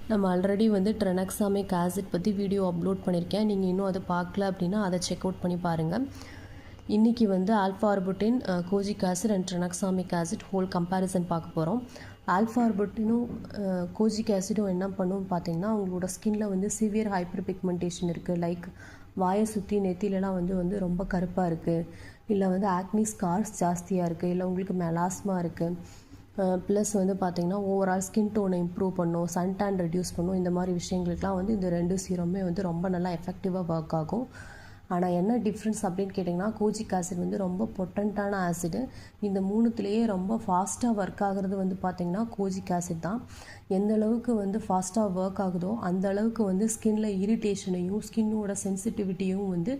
நம்ம ஆல்ரெடி வந்து ட்ரெனக்ஸாமிக் ஆசிட் பற்றி வீடியோ அப்லோட் பண்ணியிருக்கேன். நீங்கள் இன்னும் அதை பார்க்கல அப்படின்னா அதை செக் அவுட் பண்ணி பாருங்கள். இன்றைக்கி வந்து alpha arbutin, kojic acid and tranexamic acid whole comparison பார்க்க போகிறோம். ஆல்ஃபார்புட்டினும் கோஜிக் ஆசிடும் என்ன பண்ணும் பார்த்தீங்கன்னா, உங்களோட ஸ்கின்ல வந்து சிவியர் ஹைப்பர் பிக்மெண்டேஷன் இருக்குது. லைக் வாயை சுற்றி நெத்திலலாம் வந்து ரொம்ப கருப்பாக இருக்குது, இல்லை வந்து ஆக்னி ஸ்கார்ஸ் ஜாஸ்தியாக இருக்குது, இல்லை உங்களுக்கு மெலாஸ்மா இருக்குது. ப்ளஸ் வந்து பார்த்திங்கன்னா ஓவரால் ஸ்கின் டோனை இம்ப்ரூவ் பண்ணும், சன் டேன் ரெடியூஸ் பண்ணும். இந்த மாதிரி விஷயங்களுக்குலாம் வந்து இந்த 2 சீரமே வந்து ரொம்ப நல்லா எஃபெக்டிவாக ஒர்க் ஆகும். ஆனால் என்ன டிஃப்ரென்ஸ் அப்படின்னு கேட்டிங்கன்னா, கோஜிக் ஆசிட் வந்து ரொம்ப பொட்டண்ட்டான ஆசிடு. இந்த 3த்துலேயே ரொம்ப ஃபாஸ்ட்டாக ஒர்க் ஆகுறது வந்து பார்த்திங்கன்னா கோஜிக் ஆசிட் தான். எந்த அளவுக்கு வந்து ஃபாஸ்ட்டாக ஒர்க் ஆகுதோ அந்த அளவுக்கு வந்து ஸ்கின்ல இரிட்டேஷனையும் ஸ்கின்னோட சென்சிட்டிவிட்டியும் வந்து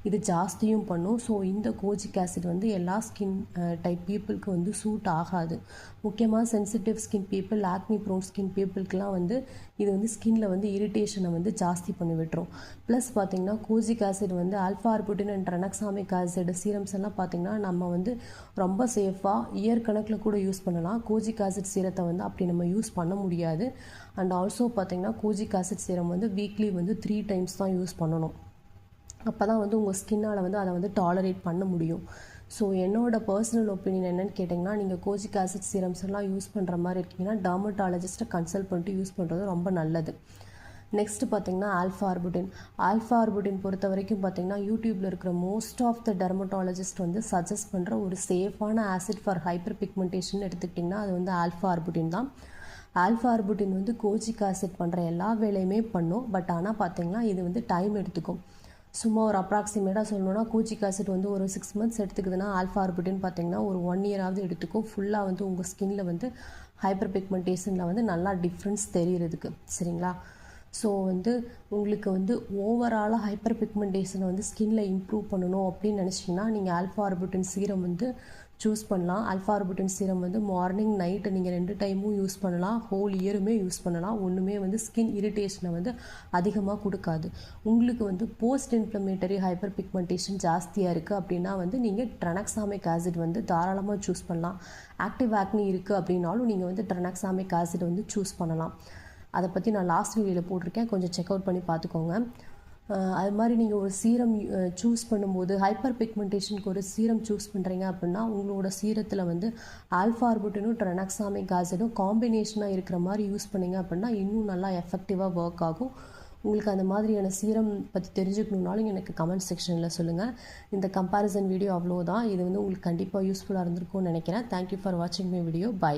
இது ஜாஸ்தியும் பண்ணும். ஸோ இந்த கோஜிக் ஆசிட் வந்து எல்லா ஸ்கின் டைப் பீப்புளுக்கு வந்து சூட் ஆகாது. முக்கியமாக sensitive skin people, acne prone skin பீப்புளுக்கெலாம் வந்து இது வந்து ஸ்கின்ல வந்து இரிட்டேஷனை வந்து ஜாஸ்தி பண்ணி விட்டுரும். ப்ளஸ் பார்த்திங்கன்னா கோஜிக் ஆசிட் வந்து ஆல்ஃபார்புட்டின் அண்ட் ட்ரெனக்ஸாமிக் ஆசிட் சீரம்ஸ் எல்லாம் பார்த்திங்கன்னா நம்ம வந்து ரொம்ப சேஃபாக இயர் கணக்கில் கூட யூஸ் பண்ணலாம். கோஜிக் ஆசிட் சீரத்தை வந்து அப்படி நம்ம யூஸ் பண்ண முடியாது. அண்ட் ஆல்சோ பார்த்திங்கன்னா கோஜிக் ஆசிட் சீரம் வந்து வீக்லி வந்து 3 டைம்ஸ் தான் யூஸ் பண்ணணும். அப்போ தான் வந்து உங்கள் ஸ்கின்னால் வந்து அதை வந்து டாலரேட் பண்ண முடியும். ஸோ என்னோடய பர்சனல் ஒப்பீனியன் என்னென்னு கேட்டிங்கன்னா, நீங்கள் கோஜிக் ஆசிட் சீரம்ஸ் எல்லாம் யூஸ் பண்ணுற மாதிரி இருக்கீங்கன்னா டெர்மட்டாலஜிஸ்ட்டை கன்சல்ட் பண்ணிட்டு யூஸ் பண்ணுறது ரொம்ப நல்லது. நெக்ஸ்ட்டு பார்த்திங்கன்னா ஆல்ஃபார்புட்டின் பொறுத்த வரைக்கும் பார்த்திங்கன்னா யூடியூப்பில் இருக்கிற மோஸ்ட் ஆஃப் த டெர்மட்டாலஜிஸ்ட் வந்து சஜஸ்ட் பண்ணுற ஒரு சேஃபான ஆசிட் ஃபார் ஹைப்பர் பிக்மெண்டேஷன் எடுத்துக்கிட்டிங்கன்னா அது வந்து ஆல்ஃபார்புட்டின் தான். ஆல்ஃபார்புட்டின் வந்து கோஜிக் ஆசிட் பண்ணுற எல்லா வேலையுமே பண்ணும். பட் ஆனால் பார்த்திங்கன்னா இது வந்து டைம் எடுத்துக்கும். சும்மா ஒரு அப்ராக்சிமேட்டாக சொல்லணுன்னா கோஜிக் ஆசிட் வந்து ஒரு 6 months எடுத்துக்குதுன்னா ஆல்ஃபார்புட்டின் பார்த்திங்கன்னா ஒரு 1 year எடுத்துக்கும். ஃபுல்லாக வந்து உங்கள் ஸ்கின்ல வந்து ஹைப்பர் பிக்மெண்டேஷனில் வந்து நல்லா டிஃப்ரென்ஸ் தெரிகிறதுக்கு. சரிங்களா? ஸோ வந்து உங்களுக்கு வந்து ஓவராலாக ஹைப்பர் பிக்மெண்டேஷனை வந்து ஸ்கின்ல இம்ப்ரூவ் பண்ணணும் அப்படின்னு நினச்சிங்கன்னா நீங்கள் ஆல்ஃபார்புட்டின் சீரம் வந்து சூஸ் பண்ணலாம். ஆல்ஃபார்புட்டின் சீரம் வந்து மார்னிங் நைட்டு நீங்கள் 2 டைமும் யூஸ் பண்ணலாம். ஹோல் இயருமே யூஸ் பண்ணலாம். ஒன்றுமே வந்து ஸ்கின் இரிட்டேஷனை வந்து அதிகமாக கொடுக்காது. உங்களுக்கு வந்து போஸ்ட் இன்ஃப்ளமேட்டரி ஹைப்பர் பிக்மெண்டேஷன் ஜாஸ்தியாக இருக்குது அப்படின்னா வந்து நீங்கள் ட்ரெனக்ஸாமிக் ஆசிட் வந்து தாராளமாக சூஸ் பண்ணலாம். ஆக்டிவ் ஆக்னி இருக்குது அப்படின்னாலும் நீங்கள் வந்து ட்ரெனக்ஸாமிக் ஆசிட் வந்து சூஸ் பண்ணலாம். அதை பற்றி நான் லாஸ்ட் வீடியோவில் போட்டிருக்கேன், கொஞ்சம் செக் அவுட் பண்ணி பார்த்துக்கோங்க. அது மாதிரி நீங்கள் ஒரு சீரம் சூஸ் பண்ணும்போது ஹைப்பர் பிக்மெண்டேஷனுக்கு ஒரு சீரம் சூஸ் பண்ணுறீங்க அப்படின்னா உங்களோட சீரத்தில் வந்து ஆல்ஃபார்புட்டினும் ட்ரெனக்ஸாமிக் ஆசிடும் காம்பினேஷனாக இருக்கிற மாதிரி யூஸ் பண்ணிங்க அப்படின்னா இன்னும் நல்லா எஃபெக்டிவாக ஒர்க் ஆகும். உங்களுக்கு அந்த மாதிரியான சீரம் பற்றி தெரிஞ்சுக்கணுன்னாலும் எனக்கு கமெண்ட் செக்ஷனில் சொல்லுங்கள். இந்த கம்பேரிசன் வீடியோ அவ்வளோதான். இது வந்து உங்களுக்கு கண்டிப்பாக யூஸ்ஃபுல்லாக இருந்திருக்கும்னு நினைக்கிறேன். தேங்க்யூ ஃபார் வாட்சிங் மை வீடியோ. பை.